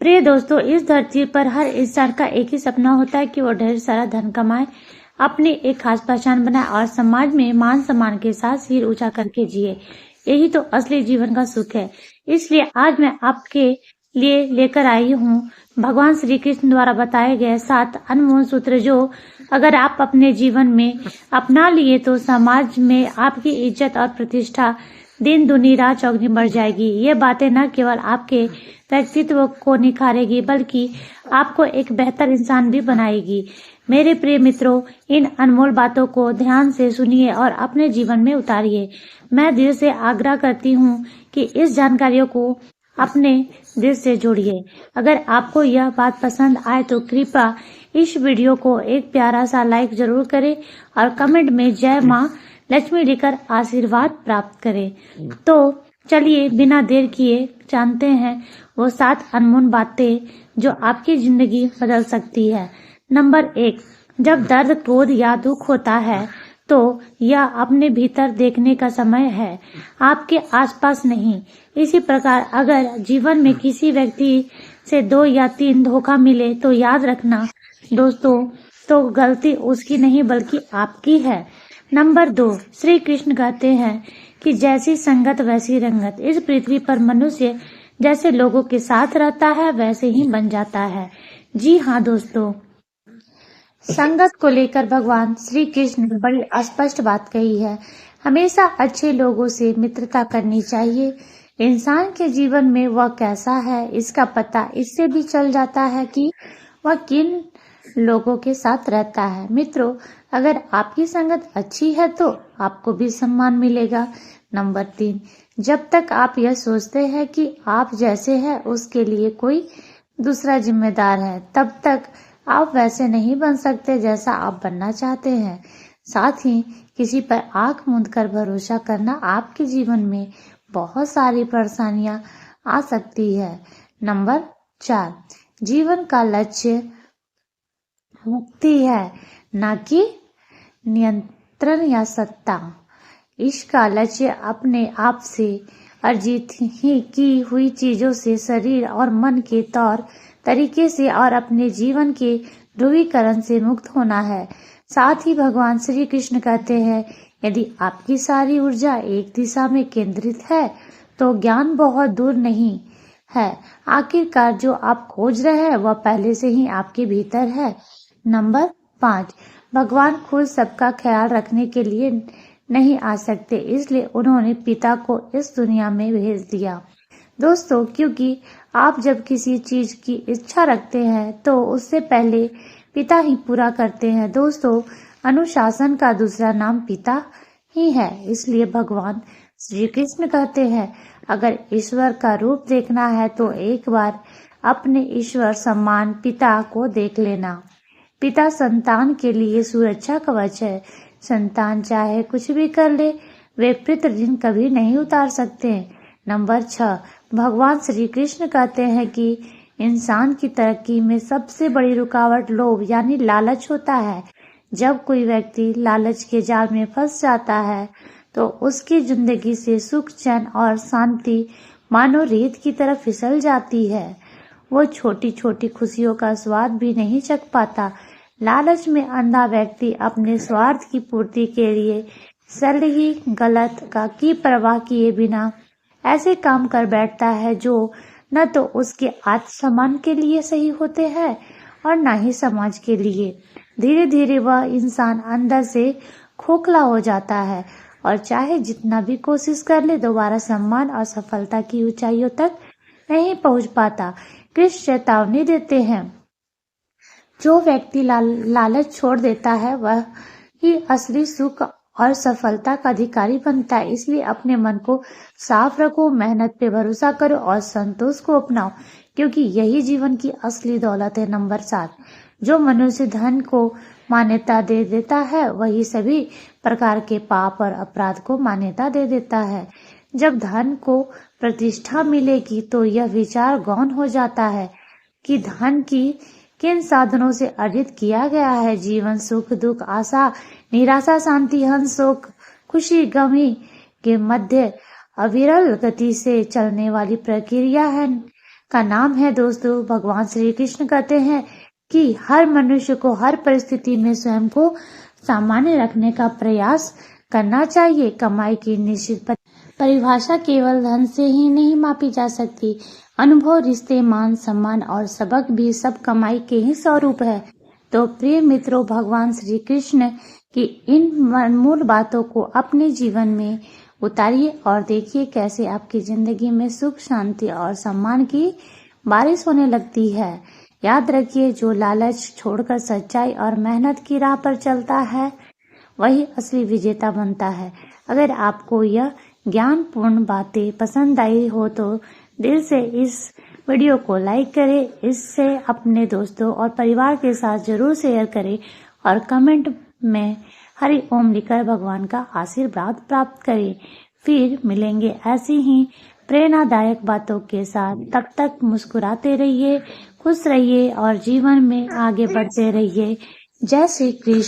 प्रिय दोस्तों, इस धरती पर हर इंसान का एक ही सपना होता है कि वो ढेर सारा धन कमाए, अपनी एक खास पहचान बनाए और समाज में मान सम्मान के साथ सिर ऊंचा करके जिए। यही तो असली जीवन का सुख है। इसलिए आज मैं आपके लिए लेकर आई हूँ भगवान श्री कृष्ण द्वारा बताए गए 7 अनमोल सूत्र, जो अगर आप अपने जीवन में अपना लिए तो समाज में आपकी इज्जत और प्रतिष्ठा दिन दुनी रात चौगुनी बढ़ जाएगी। ये बातें न केवल आपके व्यक्तित्व को निखारेगी बल्कि आपको एक बेहतर इंसान भी बनाएगी। मेरे प्रिय मित्रों, इन अनमोल बातों को ध्यान से सुनिए और अपने जीवन में उतारिए। मैं दिल से आग्रह करती हूँ कि इस जानकारियों को अपने दिल से जोड़िए। अगर आपको यह बात पसंद आए तो कृपया इस वीडियो को एक प्यारा सा लाइक जरूर करें और कमेंट में जय माँ लक्ष्मी लिखकर आशीर्वाद प्राप्त करें। तो चलिए बिना देर किए जानते हैं वो 7 अनमोल बातें जो आपकी जिंदगी बदल सकती है। नंबर 1, जब दर्द, क्रोध या दुख होता है तो यह अपने भीतर देखने का समय है, आपके आसपास नहीं। इसी प्रकार अगर जीवन में किसी व्यक्ति से 2 या 3 धोखा मिले तो याद रखना दोस्तों, तो गलती उसकी नहीं बल्कि आपकी है। नंबर 2, श्री कृष्ण कहते हैं कि जैसी संगत वैसी रंगत। इस पृथ्वी पर मनुष्य जैसे लोगों के साथ रहता है वैसे ही बन जाता है। जी हाँ दोस्तों, संगत को लेकर भगवान श्री कृष्ण ने बड़ी स्पष्ट बात कही है। हमेशा अच्छे लोगों से मित्रता करनी चाहिए। इंसान के जीवन में वह कैसा है इसका पता इससे भी चल जाता है कि वह किन लोगों के साथ रहता है। मित्रों, अगर आपकी संगत अच्छी है तो आपको भी सम्मान मिलेगा। नंबर 3, जब तक आप यह सोचते हैं कि आप जैसे हैं उसके लिए कोई दूसरा जिम्मेदार है, तब तक आप वैसे नहीं बन सकते जैसा आप बनना चाहते हैं। साथ ही किसी पर आंख मूंद कर भरोसा करना आपके जीवन में बहुत सारी परेशानियां आ सकती है। नंबर 4, जीवन का लक्ष्य मुक्ति है, न कि नियंत्रण या सत्ता। इसका लक्ष्य अपने आप से अर्जित ही की हुई चीजों से, शरीर और मन के तौर तरीके से और अपने जीवन के ध्रुवीकरण से मुक्त होना है। साथ ही भगवान श्री कृष्ण कहते हैं, यदि आपकी सारी ऊर्जा एक दिशा में केंद्रित है तो ज्ञान बहुत दूर नहीं है। आखिरकार जो आप खोज रहे हैं वह पहले से ही आपके भीतर है। नंबर 5, भगवान खुद सबका ख्याल रखने के लिए नहीं आ सकते, इसलिए उन्होंने पिता को इस दुनिया में भेज दिया। दोस्तों, क्योंकि आप जब किसी चीज की इच्छा रखते हैं तो उससे पहले पिता ही पूरा करते हैं। दोस्तों, अनुशासन का दूसरा नाम पिता ही है। इसलिए भगवान श्री कृष्ण कहते हैं, अगर ईश्वर का रूप देखना है तो एक बार अपने ईश्वर सम्मान पिता को देख लेना। पिता संतान के लिए सुरक्षा कवच है। संतान चाहे कुछ भी कर ले, वे पितृ ऋण कभी नहीं उतार सकते। नंबर 6, भगवान श्री कृष्ण कहते हैं कि इंसान की तरक्की में सबसे बड़ी रुकावट लोभ यानी लालच होता है। जब कोई व्यक्ति लालच के जाल में फंस जाता है तो उसकी जिंदगी से सुख, चैन और शांति मानो रेत की तरह फिसल जाती है। वो छोटी छोटी खुशियों का स्वाद भी नहीं चख पाता। लालच में अंधा व्यक्ति अपने स्वार्थ की पूर्ति के लिए सही गलत का की परवाह किए बिना ऐसे काम कर बैठता है जो न तो उसके आत्मसम्मान के लिए सही होते हैं और न ही समाज के लिए। धीरे धीरे वह इंसान अंदर से खोखला हो जाता है और चाहे जितना भी कोशिश कर ले दोबारा सम्मान और सफलता की ऊंचाइयों तक नहीं पहुंच पाता। कृष्ण चेतावनी देते हैं, जो व्यक्ति लालच छोड़ देता है वह ही असली सुख और सफलता का अधिकारी बनता है। इसलिए अपने मन को साफ रखो, मेहनत पे भरोसा करो और संतोष को अपनाओ, क्योंकि यही जीवन की असली दौलत है। नंबर 7, जो मनुष्य धन को मान्यता दे देता है वही सभी प्रकार के पाप और अपराध को मान्यता दे देता है। जब धन को प्रतिष्ठा मिलेगी तो यह विचार गौण हो जाता है कि धन की किन साधनों से अर्जित किया गया है। जीवन सुख दुख, आशा निराशा, शांति, हंस, शोक, खुशी, गमी के मध्य अविरल गति से चलने वाली प्रक्रिया है। का नाम है दोस्तों। भगवान श्री कृष्ण कहते हैं कि हर मनुष्य को हर परिस्थिति में स्वयं को सामान्य रखने का प्रयास करना चाहिए। कमाई की निश्चित परिभाषा केवल धन से ही नहीं मापी जा सकती। अनुभव, रिश्ते, मान सम्मान और सबक भी सब कमाई के ही स्वरूप है। तो प्रिय मित्रों, भगवान श्री कृष्ण की इन अनमोल बातों को अपने जीवन में उतारिए और देखिए कैसे आपकी जिंदगी में सुख, शांति और सम्मान की बारिश होने लगती है। याद रखिए, जो लालच छोड़कर सच्चाई और मेहनत की राह पर चलता है वही असली विजेता बनता है। अगर आपको यह ज्ञानपूर्ण बातें पसंद आई हो तो दिल से इस वीडियो को लाइक करें, इससे अपने दोस्तों और परिवार के साथ जरूर शेयर करें और कमेंट में हरि ओम लिखकर भगवान का आशीर्वाद प्राप्त करें। फिर मिलेंगे ऐसी ही प्रेरणादायक बातों के साथ। तब तक मुस्कुराते रहिए, खुश रहिए और जीवन में आगे बढ़ते रहिए। जय श्री कृष्ण।